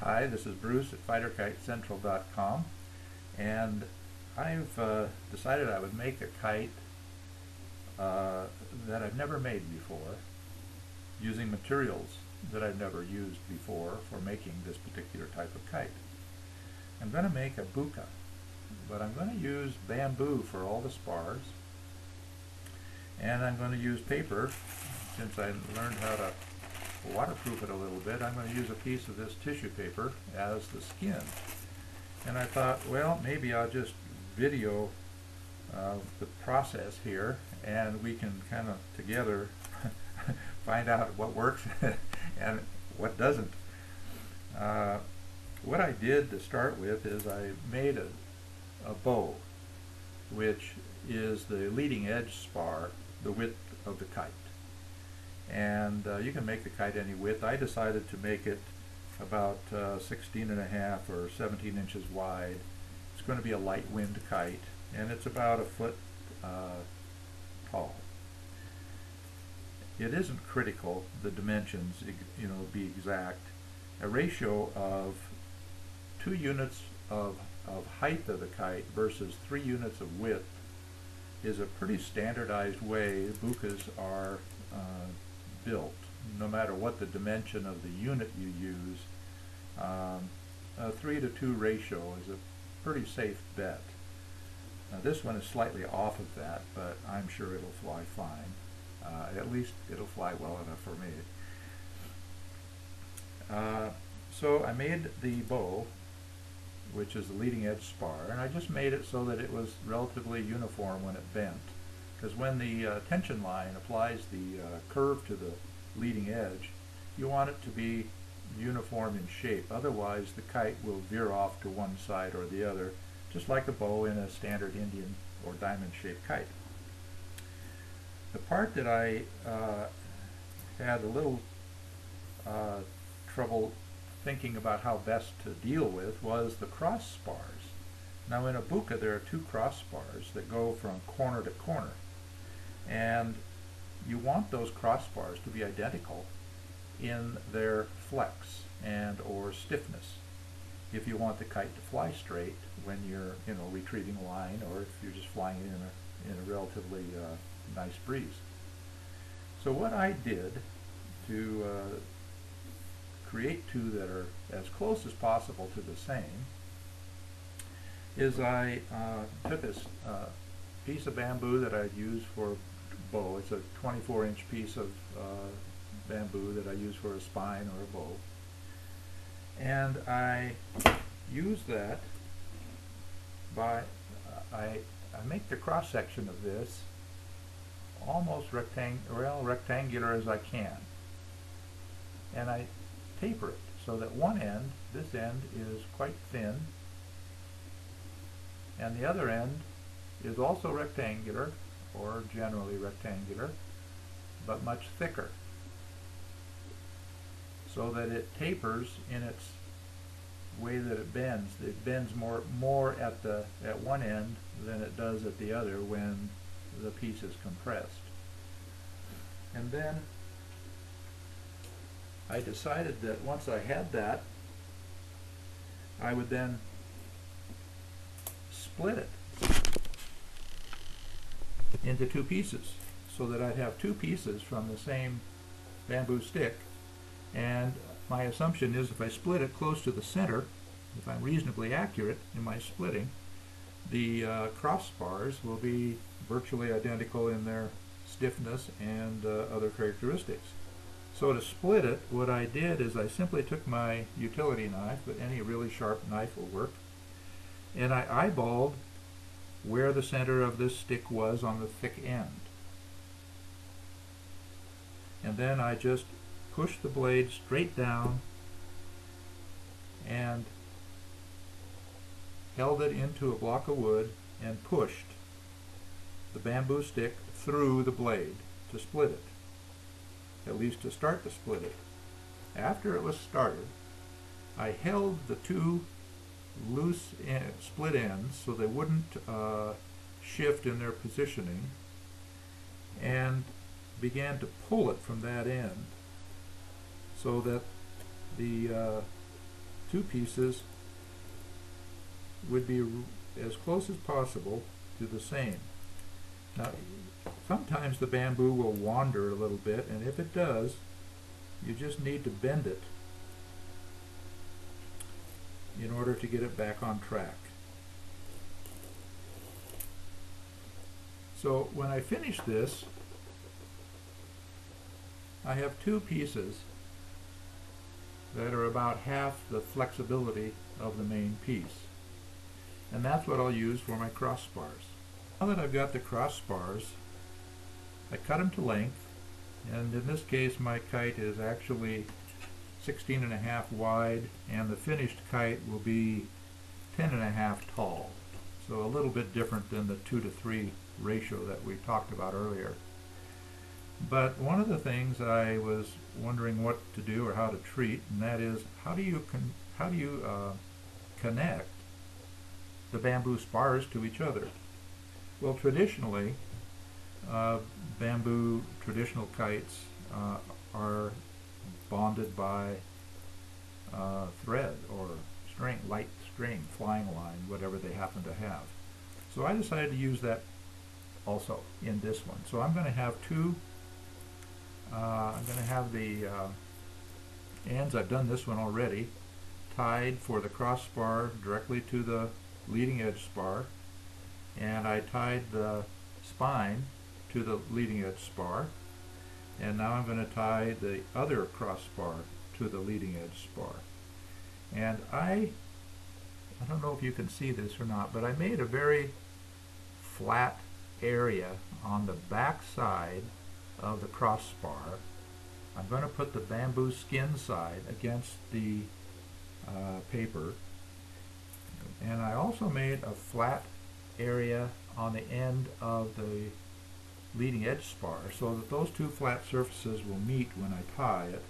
Hi, this is Bruce at fighterkitecentral.com, and I've decided I would make a kite that I've never made before, using materials that I've never used before for making this particular type of kite. I'm going to make a Buka, but I'm going to use bamboo for all the spars, and I'm going to use paper. Since I learned how to waterproof it a little bit, I'm going to use a piece of this tissue paper as the skin. And I thought, well, maybe I'll just video the process here, and we can kind of together find out what works and what doesn't. What I did to start with is I made a bow, which is the leading edge spar, the width of the kite. And you can make the kite any width. I decided to make it about 16.5 or 17 inches wide. It's going to be a light wind kite, and it's about a foot tall. It isn't critical, the dimensions, be exact. A ratio of 2 units of height of the kite versus 3 units of width is a pretty standardized way Bukas are built. No matter what the dimension of the unit you use, a 3-to-2 ratio is a pretty safe bet. Now this one is slightly off of that, but I'm sure it'll fly fine. At least it'll fly well enough for me. So I made the bow, which is the leading edge spar, and I just made it so that it was relatively uniform when it bent. Because when the tension line applies the curve to the leading edge, you want it to be uniform in shape. Otherwise the kite will veer off to one side or the other, just like a bow in a standard Indian or diamond shaped kite. The part that I had a little trouble thinking about how best to deal with was the cross spars. Now in a Buka there are 2 cross spars that go from corner to corner, and you want those crossbars to be identical in their flex and or stiffness if you want the kite to fly straight when you're retrieving line, or if you're just flying in a relatively nice breeze. So what I did to create 2 that are as close as possible to the same is I took a piece of bamboo that I'd use for bow. It's a 24-inch piece of bamboo that I use for a spine or a bow, and I use that by I make the cross section of this almost rectangular as I can, and I taper it so that one end, this end, is quite thin, and the other end is also rectangular, or generally rectangular, but much thicker, so that it tapers in its way that it bends. It bends more at one end than it does at the other when the piece is compressed. And then I decided that once I had that, I would then split it into 2 pieces, so that I'd have 2 pieces from the same bamboo stick. And my assumption is if I split it close to the center, if I'm reasonably accurate in my splitting, the crossbars will be virtually identical in their stiffness and other characteristics. So to split it, what I did is I simply took my utility knife, but any really sharp knife will work, and I eyeballed where the center of this stick was on the thick end. And then I just pushed the blade straight down and held it into a block of wood and pushed the bamboo stick through the blade to split it, at least to start to split it. After it was started, I held the 2 loose split ends so they wouldn't shift in their positioning, and began to pull it from that end so that the two pieces would be as close as possible to the same. Now, sometimes the bamboo will wander a little bit, and if it does, you just need to bend it in order to get it back on track. So when I finish this, I have two pieces that are about half the flexibility of the main piece. And that's what I'll use for my crossbars. Now that I've got the crossbars, I cut them to length, and in this case my kite is actually 16.5 wide, and the finished kite will be 10.5 tall. So a little bit different than the 2:3 ratio that we talked about earlier. But one of the things I was wondering what to do or how to treat, and that is how do you connect the bamboo spars to each other? Well, traditionally, bamboo traditional kites are bonded by thread or string, light string, flying line, whatever they happen to have. So I decided to use that also in this one. So I'm going to have two, I'm going to have the ends, I've done this one already, tied for the crossbar directly to the leading edge spar, and I tied the spine to the leading edge spar, and now I'm going to tie the other crossbar to the leading edge spar. And I don't know if you can see this or not, but I made a very flat area on the back side of the crossbar. I'm going to put the bamboo skin side against the paper, and I also made a flat area on the end of the leading edge spar so that those two flat surfaces will meet when I tie it,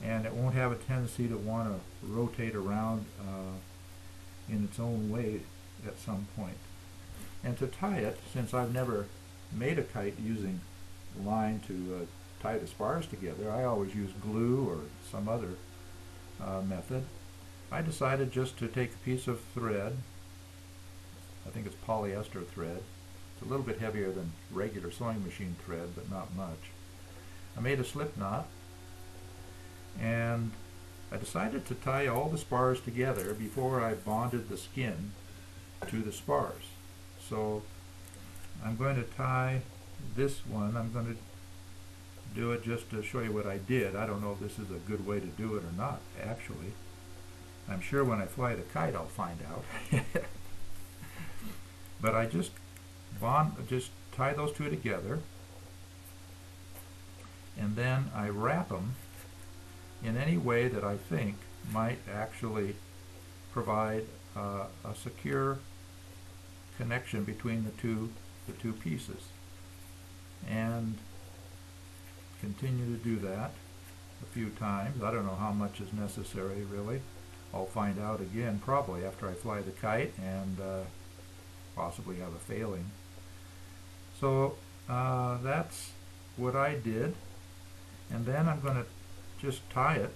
and it won't have a tendency to want to rotate around in its own way at some point. And to tie it, since I've never made a kite using line to tie the spars together, I always use glue or some other method. I decided just to take a piece of thread, I think it's polyester thread. It's a little bit heavier than regular sewing machine thread, but not much. I made a slip knot, and I decided to tie all the spars together before I bonded the skin to the spars. So I'm going to tie this one. I'm going to do it just to show you what I did. I don't know if this is a good way to do it or not, actually. I'm sure when I fly the kite I'll find out. But I just tie those two together, and then I wrap them in any way that I think might actually provide a secure connection between the two pieces, and continue to do that a few times. I don't know how much is necessary, really. I'll find out again probably after I fly the kite and possibly have a failing. So that's what I did, and then I'm going to just tie it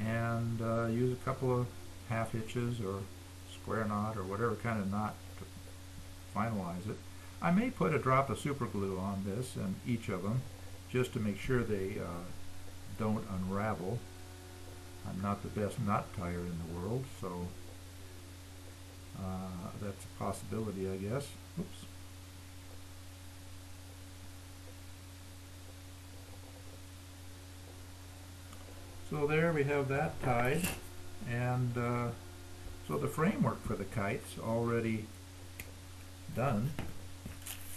and use a couple of half hitches or square knot or whatever kind of knot to finalize it. I may put a drop of super glue on this and each of them just to make sure they don't unravel. I'm not the best knot tier in the world, so that's a possibility, I guess. Oops. So there we have that tied, and so the framework for the kite's already done,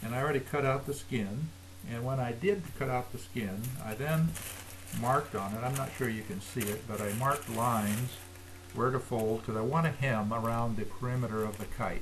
and I already cut out the skin. And when I did cut out the skin, I then marked on it, I'm not sure you can see it, but I marked lines where to fold because I want a hem around the perimeter of the kite.